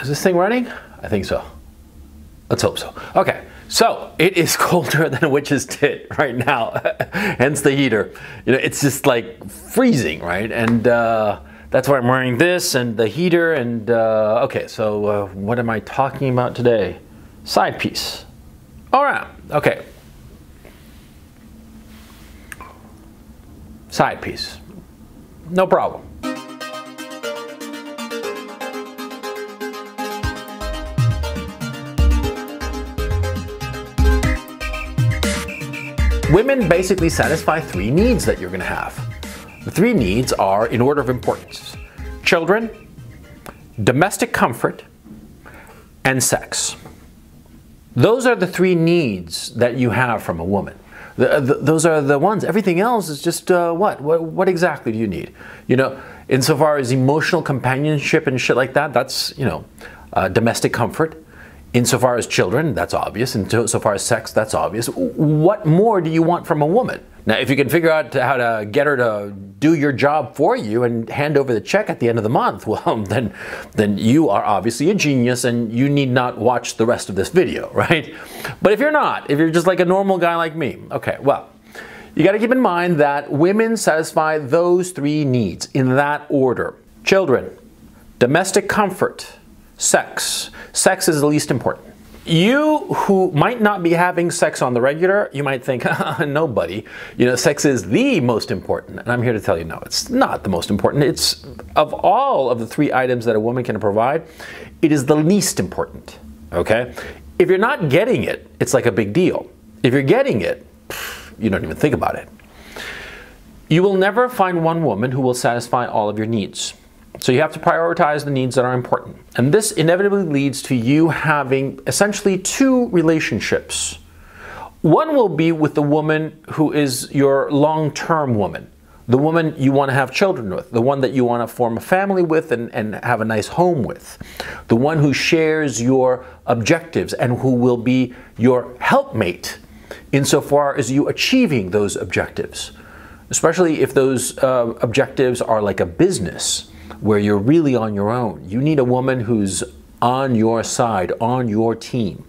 Is this thing running? I think so. Let's hope so. Okay, so it is colder than a witch's tit right now, hence the heater. You know, it's just like freezing, right? And that's why I'm wearing this and the heater. And okay, so what am I talking about today? Side piece. All right, okay. Side piece. No problem. Women basically satisfy three needs that you're going to have. The three needs are in order of importance: children, domestic comfort, and sex. Those are the three needs that you have from a woman. Those are the ones. Everything else is just what exactly do you need? You know, insofar as emotional companionship and shit like that, that's, you know, domestic comfort. Insofar as children, that's obvious. And so far as sex, that's obvious. What more do you want from a woman? Now, if you can figure out how to get her to do your job for you and hand over the check at the end of the month, well, then you are obviously a genius and you need not watch the rest of this video, right? But if you're not, if you're just like a normal guy like me, okay, well, you got to keep in mind that women satisfy those three needs in that order: children, domestic comfort, sex. Sex is the least important. You who might not be having sex on the regular, you might think, no, buddy, you know, sex is the most important. And I'm here to tell you, no, it's not the most important. It's, of all of the three items that a woman can provide, it is the least important, okay? If you're not getting it, it's like a big deal. If you're getting it, you don't even think about it. You will never find one woman who will satisfy all of your needs. So you have to prioritize the needs that are important. And this inevitably leads to you having essentially two relationships. One will be with the woman who is your long-term woman, the woman you want to have children with, the one that you want to form a family with and have a nice home with, the one who shares your objectives and who will be your helpmate insofar as you achieving those objectives, especially if those objectives are like a business where you're really on your own. You need a woman who's on your side, on your team,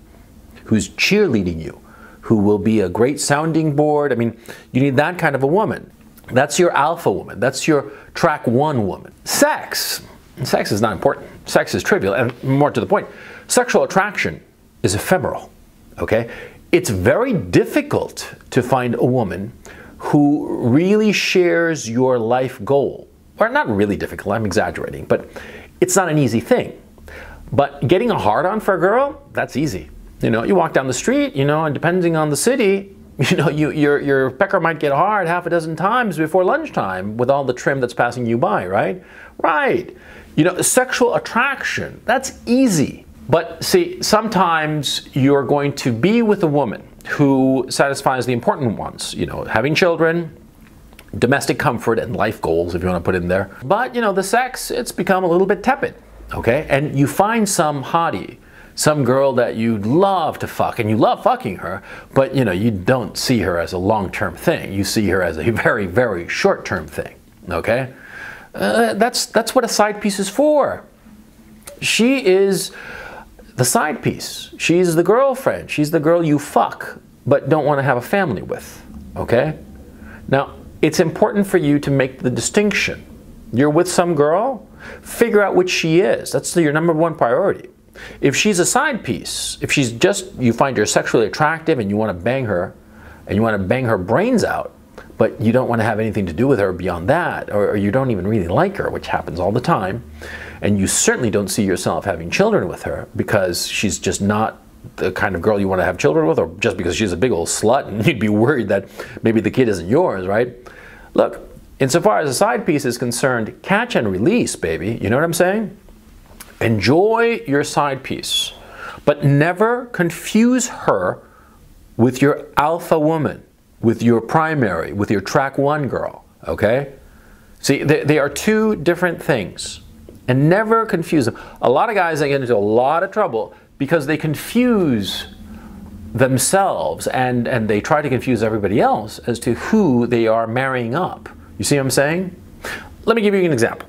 who's cheerleading you, who will be a great sounding board. I mean, you need that kind of a woman. That's your alpha woman. That's your track one woman. Sex. Sex is not important. Sex is trivial. And more to the point, sexual attraction is ephemeral, okay? It's very difficult to find a woman who really shares your life goal. Or not really difficult, I'm exaggerating, but it's not an easy thing. But getting a hard-on for a girl, that's easy. You know, you walk down the street, you know, and depending on the city, you know, your pecker might get hard half a dozen times before lunchtime with all the trim that's passing you by, right? Right. You know, sexual attraction, that's easy. But see, sometimes you're going to be with a woman who satisfies the important ones, you know, having children, domestic comfort, and life goals, if you want to put it in there. But, you know, the sex, it's become a little bit tepid, okay? And you find some hottie, some girl that you'd love to fuck, and you love fucking her, but, you know, you don't see her as a long-term thing. You see her as a very, very short-term thing, okay? That's what a side piece is for. She is the side piece. She's the girlfriend. She's the girl you fuck, but don't want to have a family with, okay? Now, it's important for you to make the distinction. You're with some girl, figure out which she is. That's your number one priority. If she's a side piece, if she's just, you find her sexually attractive and you want to bang her, and you want to bang her brains out, but you don't want to have anything to do with her beyond that, or you don't even really like her, which happens all the time, and you certainly don't see yourself having children with her because she's just not the kind of girl you want to have children with, or just because she's a big old slut and you'd be worried that maybe the kid isn't yours, right? Look, insofar as a side piece is concerned, catch and release, baby. You know what I'm saying? Enjoy your side piece, but never confuse her with your alpha woman, with your primary, with your track one girl, okay? See, they are two different things, and never confuse them. A lot of guys get into a lot of trouble because they confuse themselves and they try to confuse everybody else as to who they are marrying up. You see what I'm saying? Let me give you an example.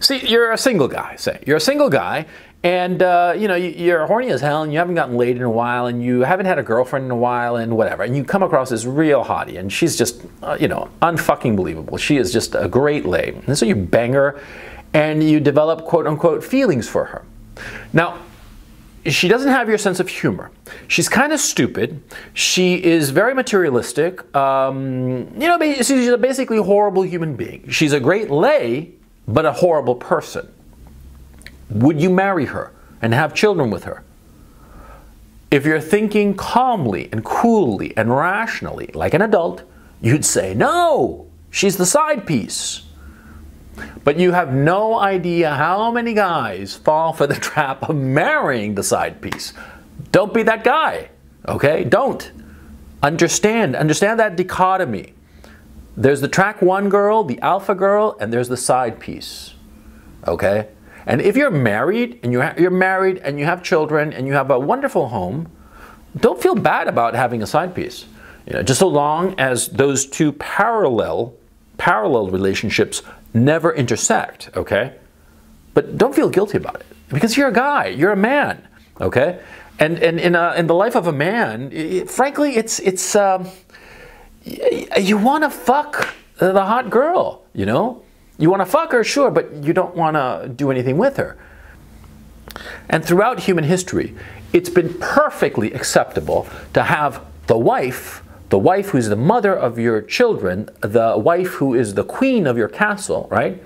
See, you're a single guy, say. You're a single guy And you know, you're horny as hell, and you haven't gotten laid in a while, and you haven't had a girlfriend in a while, and whatever. And you come across this real hottie, and she's just, you know, unfucking believable. She is just a great lay. And so you bang her, and you develop quote-unquote feelings for her. Now, she doesn't have your sense of humor. She's kind of stupid. She is very materialistic. You know, she's a basically horrible human being. She's a great lay, but a horrible person. Would you marry her and have children with her? If you're thinking calmly and coolly and rationally, like an adult, you'd say, no, she's the side piece. But you have no idea how many guys fall for the trap of marrying the side piece. Don't be that guy, okay? Don't. Understand that dichotomy. There's the track one girl, the alpha girl, and there's the side piece, okay? And if you're married, and you're married, and you have children, and you have a wonderful home, don't feel bad about having a side piece. You know, just so long as those two parallel relationships never intersect, okay? But don't feel guilty about it, because you're a guy, you're a man, okay? And in the life of a man, frankly, you want to fuck the hot girl, you know? You want to fuck her, sure, but you don't want to do anything with her. And throughout human history, it's been perfectly acceptable to have the wife who's the mother of your children, the wife who is the queen of your castle, right?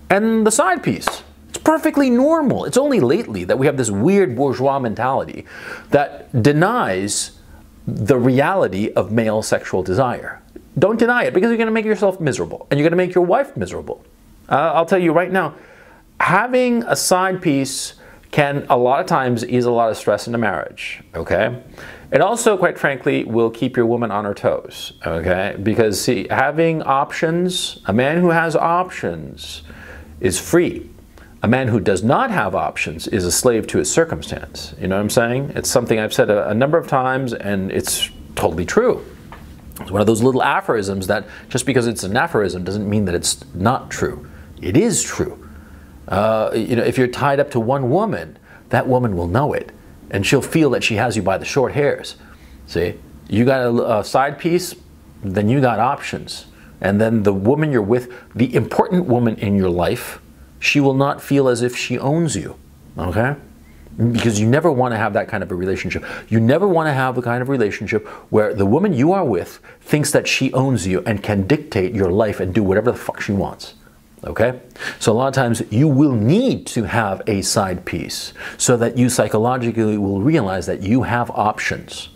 And the side piece. It's perfectly normal. It's only lately that we have this weird bourgeois mentality that denies the reality of male sexual desire. Don't deny it, because you're going to make yourself miserable, and you're going to make your wife miserable. I'll tell you right now, having a side piece can a lot of times ease a lot of stress in a marriage, okay? It also, quite frankly, will keep your woman on her toes, okay? Because, see, having options, a man who has options is free. A man who does not have options is a slave to his circumstance. You know what I'm saying? It's something I've said a number of times, and it's totally true. It's one of those little aphorisms that just because it's an aphorism doesn't mean that it's not true. It is true. You know, if you're tied up to one woman, that woman will know it, and she'll feel that she has you by the short hairs. See, you got a side piece, then you got options. And then the woman you're with, the important woman in your life, she will not feel as if she owns you, okay? Because you never want to have that kind of a relationship. You never want to have the kind of relationship where the woman you are with thinks that she owns you and can dictate your life and do whatever the fuck she wants. Okay? So a lot of times you will need to have a side piece so that you psychologically will realize that you have options.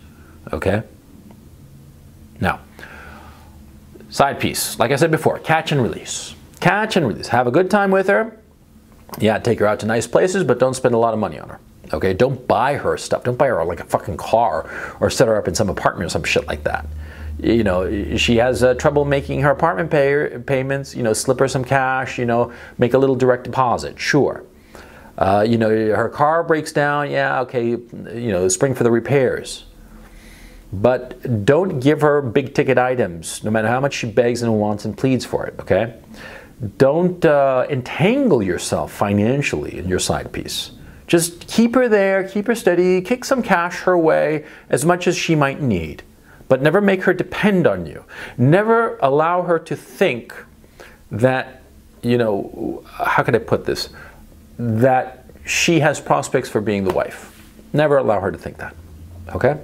Okay? Now, side piece. Like I said before, catch and release. Catch and release. Have a good time with her. Yeah, take her out to nice places, but don't spend a lot of money on her. Okay? Don't buy her stuff. Don't buy her like a fucking car or set her up in some apartment or some shit like that. You know, she has trouble making her apartment payments, you know, slip her some cash, you know, make a little direct deposit, sure. You know, her car breaks down, yeah, okay, you know, spring for the repairs. But don't give her big ticket items, no matter how much she begs and wants and pleads for it, okay? Don't entangle yourself financially in your side piece. Just keep her there, keep her steady, kick some cash her way as much as she might need. But never make her depend on you. Never allow her to think that, you know, how could I put this? That she has prospects for being the wife. Never allow her to think that, okay?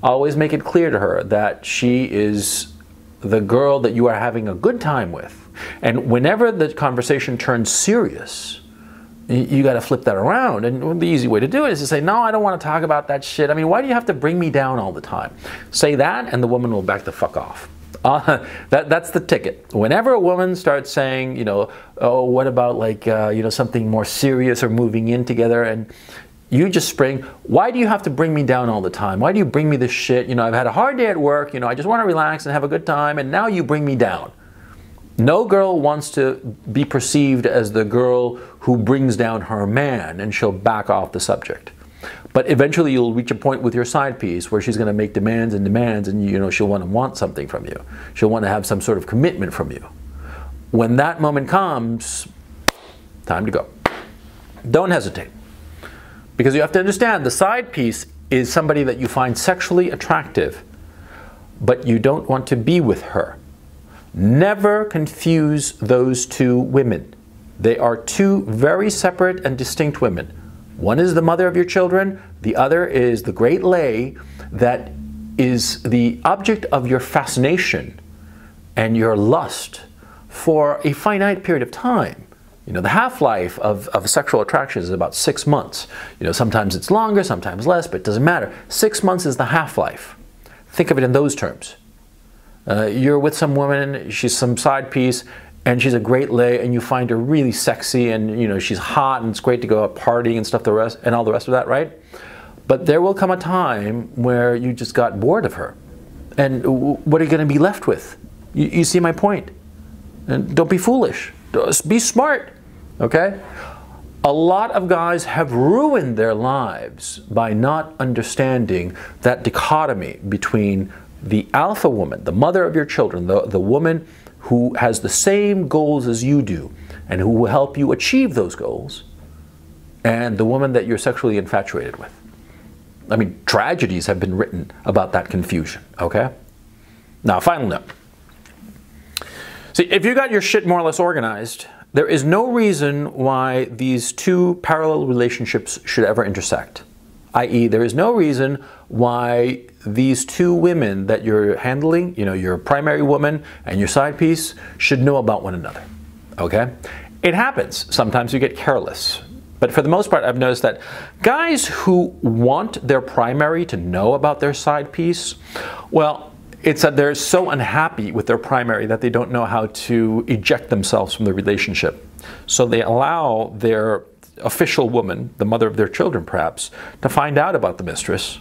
Always make it clear to her that she is the girl that you are having a good time with. And whenever the conversation turns serious, you got to flip that around. And the easy way to do it is to say, no, I don't want to talk about that shit. I mean, why do you have to bring me down all the time? Say that, and the woman will back the fuck off. That's the ticket. Whenever a woman starts saying, you know, oh, what about like, you know, something more serious or moving in together, and you just spring, why do you have to bring me down all the time? Why do you bring me this shit? You know, I've had a hard day at work, you know, I just want to relax and have a good time, and now you bring me down. No girl wants to be perceived as the girl who brings down her man, and she'll back off the subject. But eventually you'll reach a point with your side piece where she's going to make demands and demands, and you know, she'll want something from you. She'll want to have some sort of commitment from you. When that moment comes, time to go. Don't hesitate. Because you have to understand, the side piece is somebody that you find sexually attractive, but you don't want to be with her. Never confuse those two women. They are two very separate and distinct women. One is the mother of your children, the other is the great lay that is the object of your fascination and your lust for a finite period of time. You know, the half-life of sexual attraction is about 6 months. You know, sometimes it's longer, sometimes less, but it doesn't matter. 6 months is the half-life. Think of it in those terms. You're with some woman, she's some side piece, and she's a great lay, and you find her really sexy, and you know she's hot, and it's great to go out partying and stuff, and all the rest of that, right? But there will come a time where you just got bored of her, and what are you going to be left with? You see my point? And don't be foolish. Be smart. Okay? A lot of guys have ruined their lives by not understanding that dichotomy between the alpha woman, the mother of your children, the woman who has the same goals as you do and who will help you achieve those goals, and the woman that you're sexually infatuated with. I mean, tragedies have been written about that confusion, okay? Now, final note. See, if you got your shit more or less organized, there is no reason why these two parallel relationships should ever intersect. I.e., there is no reason why these two women that you're handling, you know, your primary woman and your side piece, should know about one another. Okay? It happens. Sometimes you get careless. But for the most part, I've noticed that guys who want their primary to know about their side piece, well, it's that they're so unhappy with their primary that they don't know how to eject themselves from the relationship. So they allow their official woman, the mother of their children perhaps, to find out about the mistress,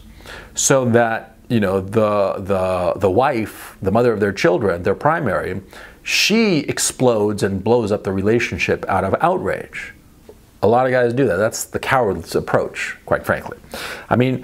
so that, you know, the wife, the mother of their children, their primary, she explodes and blows up the relationship out of outrage. A lot of guys do that. That's the coward's approach, quite frankly. I mean,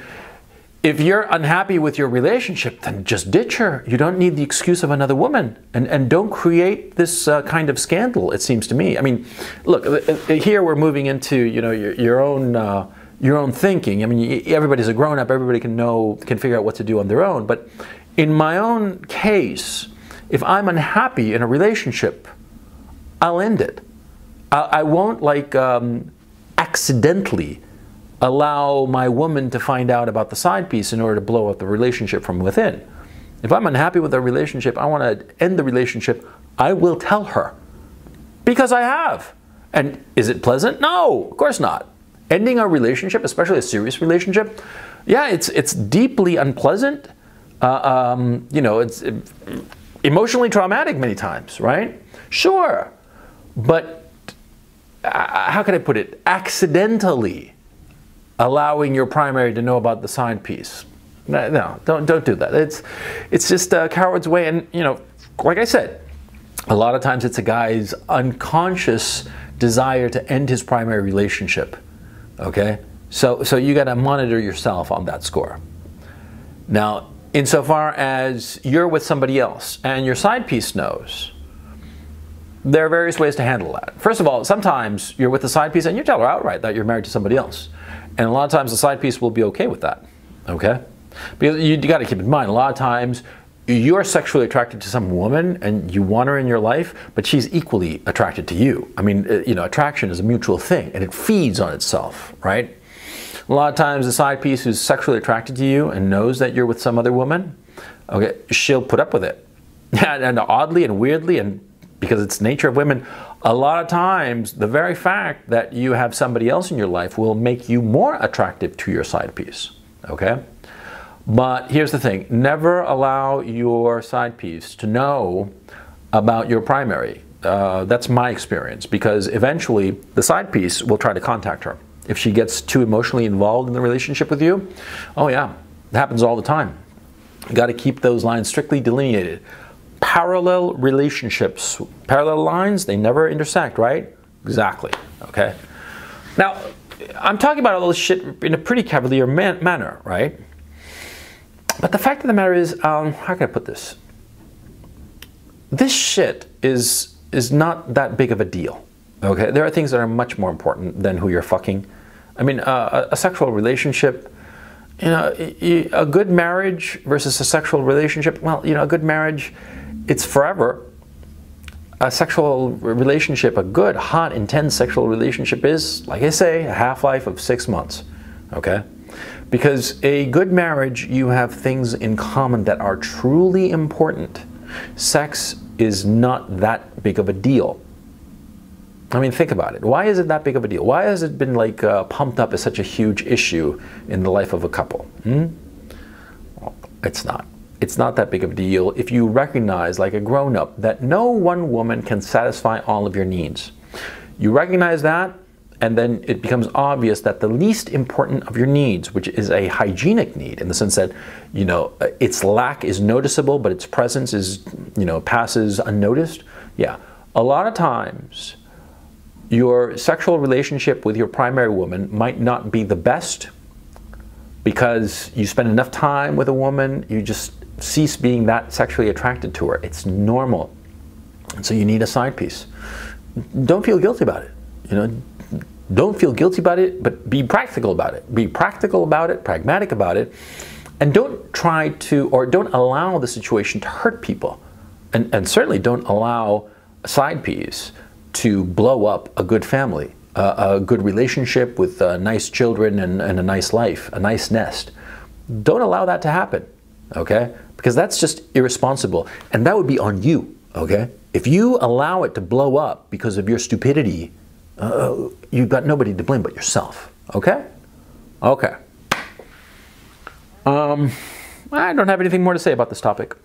if you're unhappy with your relationship, then just ditch her. You don't need the excuse of another woman. And don't create this kind of scandal, it seems to me. I mean, look, here we're moving into, you know, your own thinking. I mean, everybody's a grown-up. Everybody can figure out what to do on their own. But in my own case, if I'm unhappy in a relationship, I'll end it. I won't, like, accidentally allow my woman to find out about the side piece in order to blow up the relationship from within. If I'm unhappy with a relationship, I want to end the relationship, I will tell her. Because I have. And is it pleasant? No, of course not. Ending a relationship, especially a serious relationship, yeah, it's deeply unpleasant. You know, it's emotionally traumatic many times, right? Sure. But how can I put it? Accidentally allowing your primary to know about the side piece. No, don't do that. It's just a coward's way. And, you know, like I said, a lot of times it's a guy's unconscious desire to end his primary relationship. Okay? So you got to monitor yourself on that score. Now, insofar as you're with somebody else and your side piece knows, there are various ways to handle that. First of all, sometimes you're with the side piece and you tell her outright that you're married to somebody else. And a lot of times the side piece will be okay with that, okay? Because you got to keep in mind, a lot of times you're sexually attracted to some woman and you want her in your life, but she's equally attracted to you. I mean, you know, attraction is a mutual thing and it feeds on itself, right? A lot of times the side piece who's sexually attracted to you and knows that you're with some other woman, okay, she'll put up with it. And oddly and weirdly, and because it's the nature of women, a lot of times the very fact that you have somebody else in your life will make you more attractive to your side piece, okay? But here's the thing, never allow your side piece to know about your primary. That's my experience, because eventually the side piece will try to contact her. If she gets too emotionally involved in the relationship with you, oh yeah, it happens all the time. You got to keep those lines strictly delineated. Parallel relationships, parallel lines, they never intersect, right? Exactly, okay? Now, I'm talking about all this shit in a pretty cavalier manner, right? But the fact of the matter is, how can I put this? This shit is not that big of a deal, okay? There are things that are much more important than who you're fucking. I mean, a sexual relationship, you know, a good marriage versus a sexual relationship, well, you know, a good marriage, it's forever. A sexual relationship, a good, hot, intense sexual relationship is, like I say, a half-life of 6 months, okay? Because a good marriage, you have things in common that are truly important. Sex is not that big of a deal. I mean, think about it. Why is it that big of a deal? Why has it been like pumped up as such a huge issue in the life of a couple? Well, it's not. It's not that big of a deal if you recognize, like a grown-up, that no one woman can satisfy all of your needs. You recognize that, and then it becomes obvious that the least important of your needs, which is a hygienic need, in the sense that, you know, its lack is noticeable, but its presence is, you know, passes unnoticed. Yeah, a lot of times, your sexual relationship with your primary woman might not be the best because you spend enough time with a woman, you just cease being that sexually attracted to her. It's normal. And so you need a side piece. Don't feel guilty about it. You know, don't feel guilty about it, but be practical about it. Be practical about it, pragmatic about it, and don't try to, or don't allow the situation to hurt people. And certainly don't allow a side piece to blow up a good family, a good relationship with nice children and a nice life, a nice nest. Don't allow that to happen, okay? Because that's just irresponsible, and that would be on you, okay? If you allow it to blow up because of your stupidity, you've got nobody to blame but yourself, okay? Okay. I don't have anything more to say about this topic.